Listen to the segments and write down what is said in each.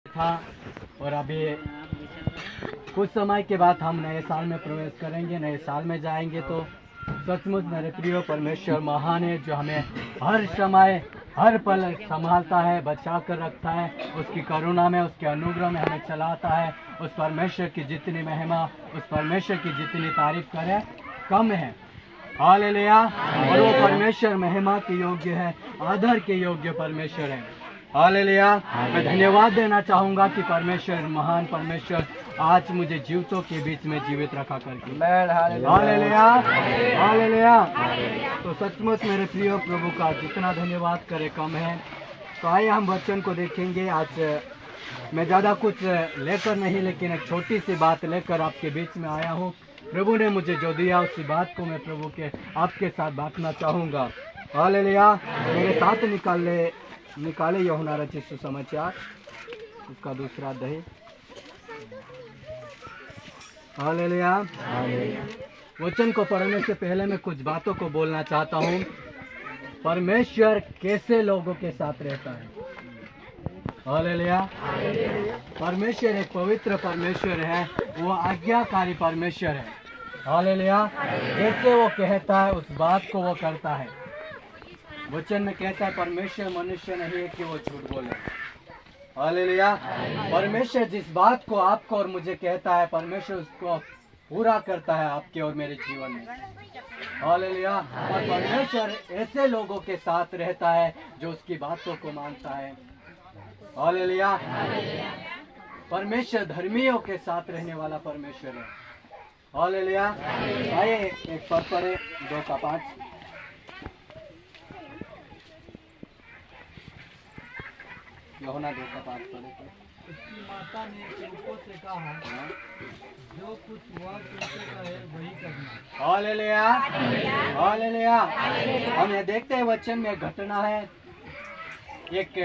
था और अभी कुछ समय के बाद हम नए साल में प्रवेश करेंगे, नए साल में जाएंगे। तो सचमुच मेरे प्रिय परमेश्वर महान है, जो हमें हर समय हर पल संभालता है, बचा कर रखता है। उसकी करुणा में, उसके अनुग्रह में हमें चलाता है। उस परमेश्वर की जितनी महिमा, उस परमेश्वर की जितनी तारीफ करें कम है। हालेलुया। और वो परमेश्वर महिमा के योग्य है, आदर के योग्य परमेश्वर है। हालेलुया। मैं धन्यवाद देना चाहूंगा कि परमेश्वर, महान परमेश्वर, आज मुझे जीवितों के बीच में जीवित रखा करके। Hallelujah, hallelujah. तो सचमुच मेरे प्रिय प्रभु का जितना धन्यवाद करे कम है। तो आइए हम वचन को देखेंगे। आज मैं ज़्यादा कुछ लेकर नहीं, लेकिन एक छोटी सी बात लेकर आपके बीच में आया हूँ। प्रभु ने मुझे जो दिया उसी बात को मैं प्रभु के आपके साथ बांटना चाहूँगा। हालेलुया। मेरे साथ निकाले यूहन्ना रचित सुसमाचार, उसका 2 अध्याय। हालेलुया। वचन को पढ़ने से पहले मैं कुछ बातों को बोलना चाहता हूँ। परमेश्वर कैसे लोगों के साथ रहता है। हालेलुया। परमेश्वर एक पवित्र परमेश्वर है, वो आज्ञाकारी परमेश्वर है। हालेलुया। जैसे वो कहता है उस बात को वो करता है। वचन में कहता है परमेश्वर मनुष्य नहीं है कि वो झूठ बोले। हालेलुया। परमेश्वर जिस बात को आपको और मुझे कहता है, परमेश्वर उसको पूरा करता है आपके और मेरे जीवन में। हालेलुया। और परमेश्वर ऐसे लोगों के साथ रहता है जो उसकी बातों को मानता है। हालेलुया। परमेश्वर धर्मियों के साथ रहने वाला परमेश्वर है। हालेलुया। आइए एक पद पढ़े, 2:5। यूहन्ना 2:5 पढ़े। उसकी माता ने पुरुषों से कहा, जो कुछ वह तुमसे कहे वही करना। Hallelujah, hallelujah. हम ये देखते हैं वचन में घटना है। एक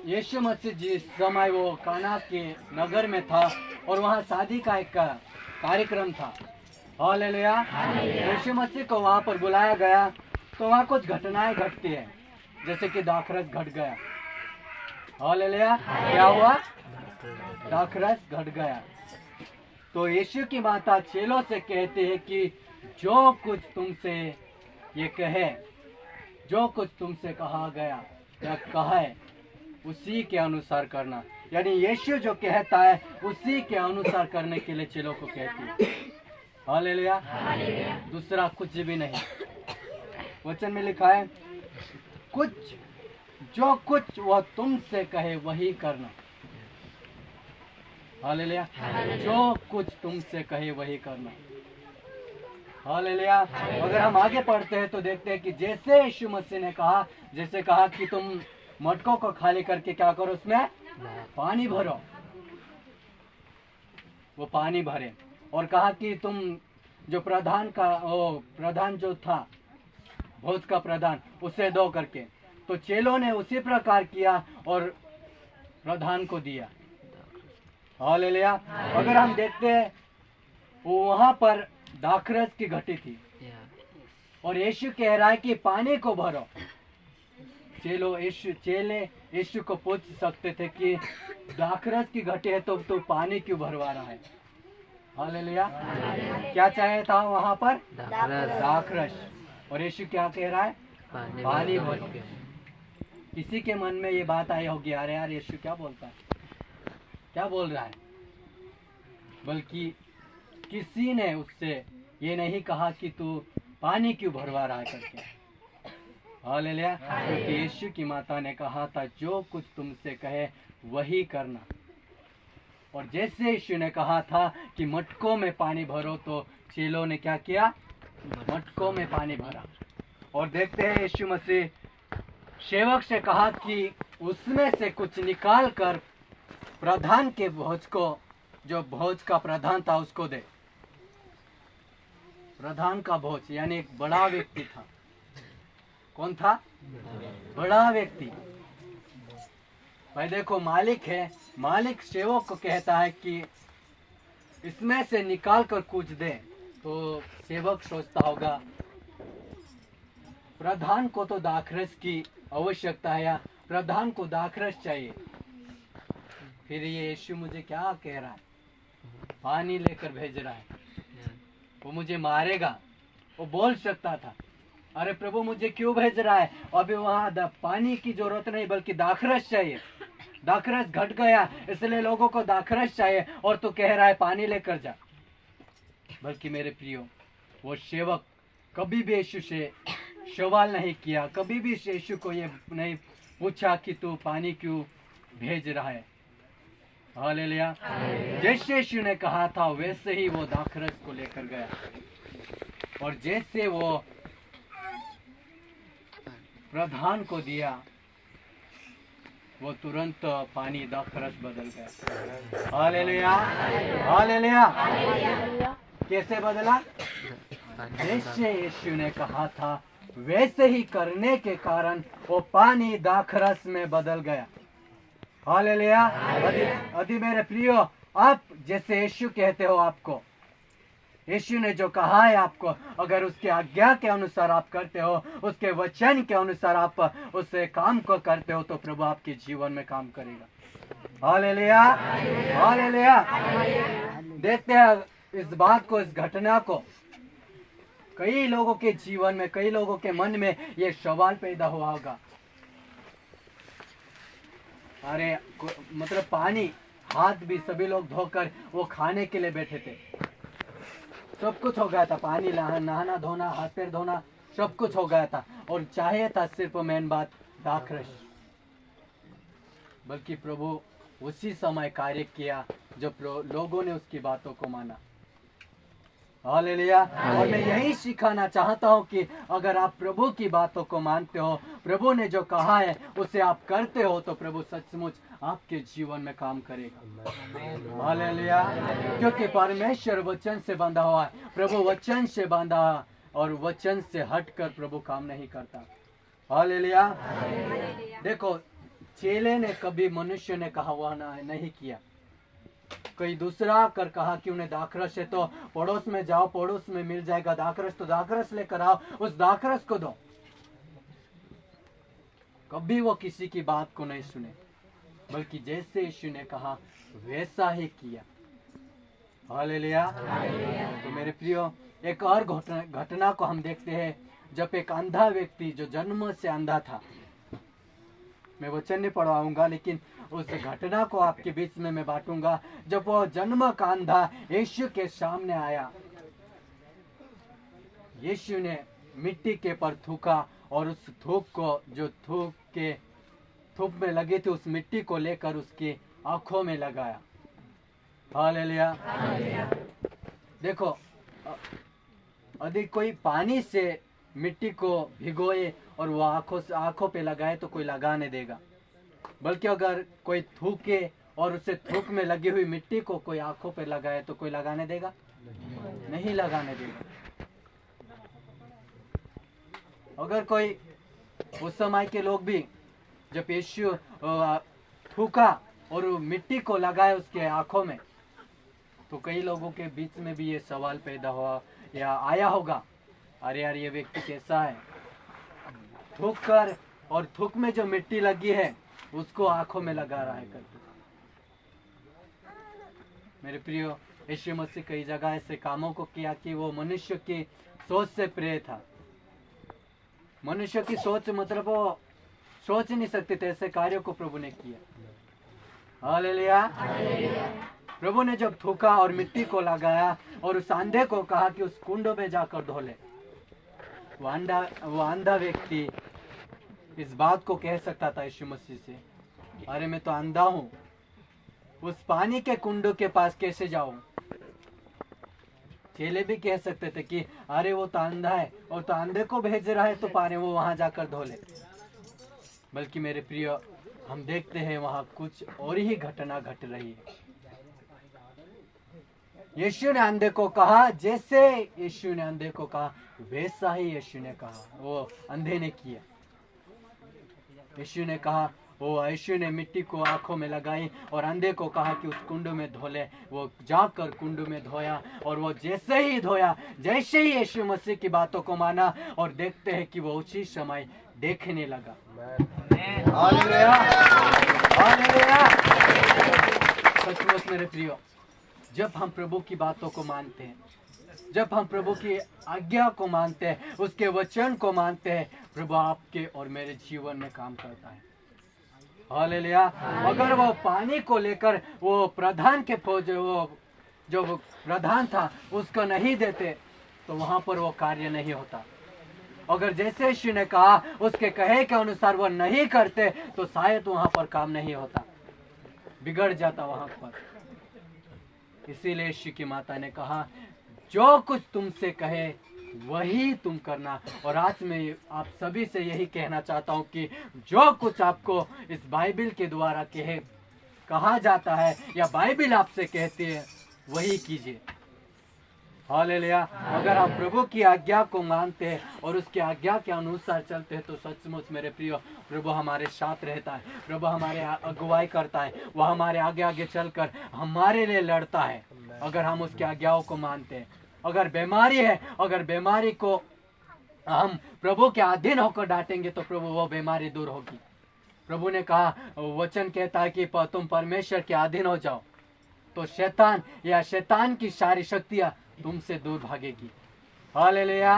यीशु मसीह जिस समय वो काना के नगर में था और वहाँ शादी का एक कार्यक्रम था। हालेलुया। यीशु मसीह को वहाँ पर बुलाया गया तो वहाँ कुछ घटनाएं घटती है, जैसे कि दाखरस घट गया। हालेलुया। क्या हुआ? दाखरस घट गया। तो यीशु की माता चेलों से कहती है कि जो कुछ तुमसे ये कहे, जो कुछ तुमसे कहा गया या कहा है, उसी के अनुसार करना। यानी यीशु जो कहता है उसी के अनुसार करने के लिए चेलों को कहती है। हालेलुया। दूसरा कुछ भी नहीं। वचन में लिखा है जो कुछ वह तुमसे कहे वही करना। हालेलुया। जो कुछ तुमसे कहे वही करना। हालेलुया। अगर हम आगे पढ़ते हैं तो देखते हैं कि जैसे यीशु मसीह ने कहा, जैसे कहा कि तुम मटकों को खाली करके क्या करो, उसमें पानी भरो। वो पानी भरे और कहा कि तुम जो प्रधान जो था, भोज का प्रधान, उसे दो करके। तो चेलों ने उसी प्रकार किया और प्रधान को दिया। हालेलुया। अगर हम देखते हैं वो वहां पर दाखरस की घटी थी और यीशु कह रहा है कि पानी को भरो। चेले यीशु को पूछ सकते थे कि दाखरस की घटी है तो तू पानी क्यों भरवा रहा है। हालेलुया। क्या चाहिए था वहां पर? दाखरस। और यीशु क्या कह रहा है? पानी भरो। किसी के मन में ये बात आई होगी, अरे यार यीशु क्या बोलता है, क्या बोल रहा है। बल्कि किसी ने उससे ये नहीं कहा कि तू पानी क्यों भरवा रहा है करके। हालेलुया। क्योंकि यीशु की माता ने कहा था जो कुछ तुमसे कहे वही करना। और जैसे यीशु ने कहा था कि मटकों में पानी भरो, तो चेलों ने क्या किया? मटकों में पानी भरा। और देखते हैं यीशु मसीह सेवक से कहा कि उसमें से कुछ निकाल कर प्रधान के भोज को, जो भोज का प्रधान था, उसको दे। प्रधान का भोज यानी एक बड़ा व्यक्ति था। कौन था? बड़ा व्यक्ति। भाई देखो, मालिक है, मालिक सेवक को कहता है कि इसमें से निकाल कर कुछ दे। तो सेवक सोचता होगा प्रधान को तो दाखरस की आवश्यकता है, या प्रधान को दाखरस चाहिए। फिर ये यीशु मुझे क्या कह रहा है, पानी लेकर भेज रहा है, वो मुझे मारेगा। वो बोल सकता था, अरे प्रभु मुझे क्यों भेज रहा है, अभी वहाँ पानी की जरूरत नहीं बल्कि दाखरस चाहिए, दाखरस घट गया इसलिए लोगों को दाखरस चाहिए, और तू कह रहा है पानी लेकर जा। बल्कि मेरे प्रियो, वो सेवक कभी भी यीशु से सवाल नहीं किया, कभी भी यीशु को ये नहीं पूछा कि तू पानी क्यों भेज रहा है। हालेलुया। जैसे यीशु ने कहा था वैसे ही वो दाखरस को लेकर गया, और जैसे वो प्रधान को दिया वो तुरंत पानी दाखरस बदल गया। Hallelujah, hallelujah. कैसे बदला? जैसे यीशु ने कहा था वैसे ही करने के कारण वो पानी दाखरस में बदल गया। हालेलुया। यदि मेरे प्रियो, आप जैसे यीशु कहते हो, आपको यीशु ने जो कहा है आपको, अगर उसके आज्ञा के अनुसार आप करते हो, उसके वचन के अनुसार आप उस काम को करते हो, तो प्रभु आपके जीवन में काम करेगा। Hallelujah, hallelujah. देखते हैं इस बात को, इस घटना को, कई लोगों के जीवन में, कई लोगों के मन में ये सवाल पैदा हुआ होगा, अरे मतलब पानी, हाथ भी सभी लोग धोकर वो खाने के लिए बैठे थे, सब कुछ हो गया था, पानी नहाना धोना, हाथ पैर धोना, सब कुछ हो गया था, और चाहिए था सिर्फ मेन बात दाखरस। बल्कि प्रभु उसी समय कार्य किया जब लोगों ने उसकी बातों को माना। हालेलुया। और मैं यही सिखाना चाहता हूँ कि अगर आप प्रभु की बातों को मानते हो, प्रभु ने जो कहा है उसे आप करते हो, तो प्रभु सचमुच आपके जीवन में काम करेगा। हालेलुया। क्योंकि परमेश्वर वचन से बंधा हुआ है, प्रभु वचन से बंधा, और वचन से हटकर प्रभु काम नहीं करता। हालेलुया। देखो, चेले ने कभी मनुष्य ने कहा हुआ नहीं किया, कोई दूसरा आकर कहा कि उन्हें दाखरस है तो पड़ोस में जाओ, पड़ोस में मिल जाएगा दाखरस, तो दाखरस लेकर आओ, उस दाखरस को दो। कभी वो किसी की बात को नहीं सुने, बल्कि जैसे यीशु ने कहा वैसा ही किया। हालेलुया। तो मेरे प्रियो, एक और घटना को हम देखते हैं, जब एक अंधा व्यक्ति जो जन्म से अंधा था, मैं वचन नहीं पढ़वाऊंगा लेकिन उस घटना को आपके बीच में मैं बांटूंगा। जब वो जन्म का अंधा यीशु के सामने आया, यीशु ने मिट्टी के पर थूका, और उस थूक को, जो थूक में लगी थी, उस मिट्टी को लेकर उसकी आंखों में लगाया। हालेलुया। देखो, यदि कोई पानी से मिट्टी को भिगोए और वो आंखों पे लगाए तो कोई लगाने देगा, बल्कि अगर कोई थूके और उसे थूक में लगी हुई मिट्टी को कोई आंखों पे लगाए तो कोई लगाने देगा? नहीं लगाने देगा। अगर कोई, उस समय के लोग भी जब यीशु थूका और मिट्टी को लगाए उसके आंखों में, तो कई लोगों के बीच में भी ये सवाल पैदा हुआ या आया होगा, अरे यार ये व्यक्ति कैसा है, थूक कर और थूक में जो मिट्टी लगी है उसको आंखों में लगा रहा है करके। मेरे प्रियो, यीशु मसीह कई जगह ऐसे कामों को किया कि वो मनुष्य की सोच से प्रेरित था। मनुष्य की सोच मतलब वो सोच नहीं सकते थे, ऐसे कार्यों को प्रभु ने किया। हालेलुया। प्रभु ने जब थूका और मिट्टी को लगाया और उस अंधे को कहा कि उस कुंड में जाकर धो ले, वो अंधा व्यक्ति इस बात को कह सकता था यीशु मसीह से, अरे मैं तो अंधा हूँ, उस पानी के कुंड के पास कैसे जाऊं? चेले भी कह सकते थे कि अरे वो तो अंधा है और तो अंधे को भेज रहा है तो पानी वो वहां जाकर धो ले। बल्कि मेरे प्रिय, हम देखते हैं वहां कुछ और ही घटना घट रही है। यीशु ने अंधे को कहा, जैसे यीशु ने अंधे को कहा वैसा ही यीशु ने कहा, वो अंधे ने किया। यीशु ने कहा, वो यीशु ने मिट्टी को आंखों में लगाई और अंधे को कहा कि उस कुंड में धो ले। वो जाकर कुंड में धोया और वो जैसे ही धोया, जैसे ही यीशु मसीह की बातों को माना, और देखते हैं कि वो उसी समय देखने लगा। Hallelujah, hallelujah. सचमुच मेरे प्रियो, जब हम प्रभु की बातों को मानते हैं, जब हम प्रभु की आज्ञा को मानते हैं, उसके वचन को मानते हैं, प्रभु आपके और मेरे जीवन में काम करता है। हालेलुया। अगर वो पानी को लेकर वो प्रधान के फौज, वो जो वो प्रधान था, उसको नहीं देते तो वहां पर वो कार्य नहीं होता। अगर जैसे यीशु ने कहा उसके कहे के अनुसार वो नहीं करते तो शायद वहां पर काम नहीं होता, बिगड़ जाता वहां पर। इसीलिए यीशु की माता ने कहा जो कुछ तुमसे कहे वही तुम करना। और आज मैं आप सभी से यही कहना चाहता हूं कि जो कुछ आपको इस बाइबल के द्वारा कहा जाता है या बाइबल आपसे कहती है वही कीजिए। हालेलुया। अगर आप प्रभु की आज्ञा को मानते हैं और उसकी आज्ञा के अनुसार चलते हैं तो सचमुच मेरे प्रियो, प्रभु हमारे साथ रहता है, प्रभु हमारे अगुवाई करता है, वह हमारे आगे आगे चलकर हमारे लिए लड़ता है अगर हम उसकी आज्ञाओं को मानते हैं। अगर बीमारी है, अगर बीमारी को हम प्रभु के अधीन होकर डांटेंगे तो प्रभु वो बीमारी दूर होगी। प्रभु ने कहा, वचन कहता है कि तुम परमेश्वर के अधीन हो जाओ तो शैतान या शैतान की सारी शक्तियां तुमसे दूर भागेगी। हालेलुया।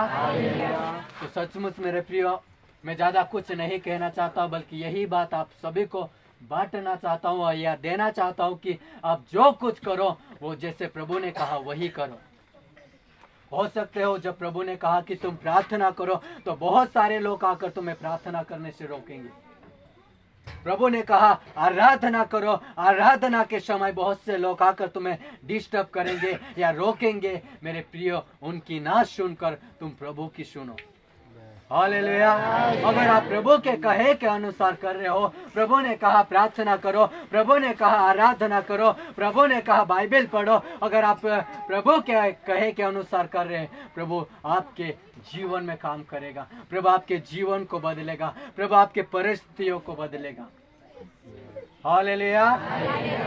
तो सचमुच मेरे प्रियो, मैं ज्यादा कुछ नहीं कहना चाहता बल्कि यही बात आप सभी को बांटना चाहता हूँ या देना चाहता हूँ कि आप जो कुछ करो वो जैसे प्रभु ने कहा वही करो। हो सकते हो जब प्रभु ने कहा कि तुम प्रार्थना करो तो बहुत सारे लोग आकर तुम्हें प्रार्थना करने से रोकेंगे। प्रभु ने कहा आराधना करो, आराधना के समय बहुत से लोग आकर तुम्हें डिस्टर्ब करेंगे या रोकेंगे। मेरे प्रियो, उनकी ना सुनकर तुम प्रभु की सुनो। हालेलुया। अगर आप प्रभु के कहे के अनुसार कर रहे हो, प्रभु ने कहा प्रार्थना करो, प्रभु ने कहा आराधना करो, प्रभु ने कहा बाइबल पढ़ो, अगर आप प्रभु के कहे के अनुसार कर रहे हैं, प्रभु आपके जीवन में काम करेगा, प्रभु आपके जीवन को बदलेगा, प्रभु आपके परिस्थितियों को बदलेगा। हालेलुया।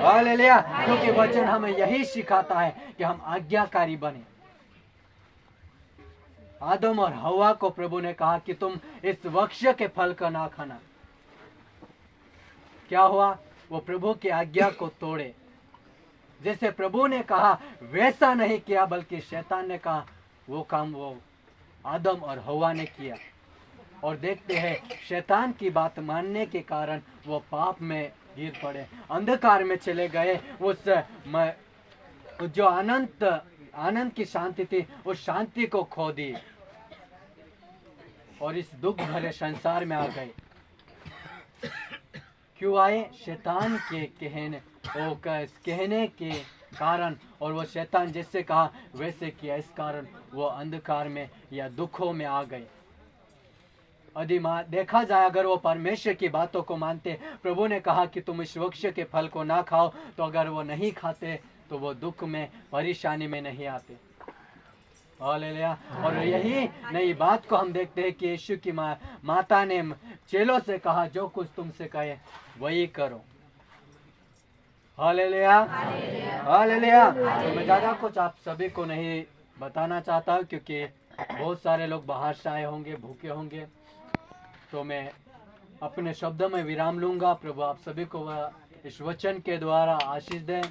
हालेलुया। क्योंकि वचन हमें यही सिखाता है कि हम आज्ञाकारी बने। आदम और हवा को प्रभु ने कहा कि तुम इस वृक्ष के फल का ना खाना। क्या हुआ? वो प्रभु की आज्ञा को तोड़े। जैसे प्रभु ने कहा वैसा नहीं किया, बल्कि शैतान ने कहा वो काम वो आदम और हवा ने किया। और देखते हैं शैतान की बात मानने के कारण वो पाप में गिर पड़े, अंधकार में चले गए। उस जो आनंद की शांति थी उस शांति को खो दी और इस दुख भरे संसार में आ गए। क्यों आए? शैतान के कहने के कारण। और वो शैतान जैसे कहा वैसे किया, इस कारण वो अंधकार में या दुखों में आ गए। यदि देखा जाए अगर वो परमेश्वर की बातों को मानते, प्रभु ने कहा कि तुम इस वृक्ष के फल को ना खाओ, तो अगर वो नहीं खाते तो वो दुख में परेशानी में नहीं आते। हालेलुया। और यही नई बात को हम देखते हैं कि यीशु की माता ने चेलों से कहा जो कुछ तुमसे कहे वही करो। हालेलुया। हालेलुया। तो मैं ज्यादा कुछ आप सभी को नहीं बताना चाहता हूँ क्योंकि बहुत सारे लोग बाहर से आए होंगे, भूखे होंगे। तो मैं अपने शब्दों में विराम लूंगा। प्रभु आप सभी को इस वचन के द्वारा आशीष दें।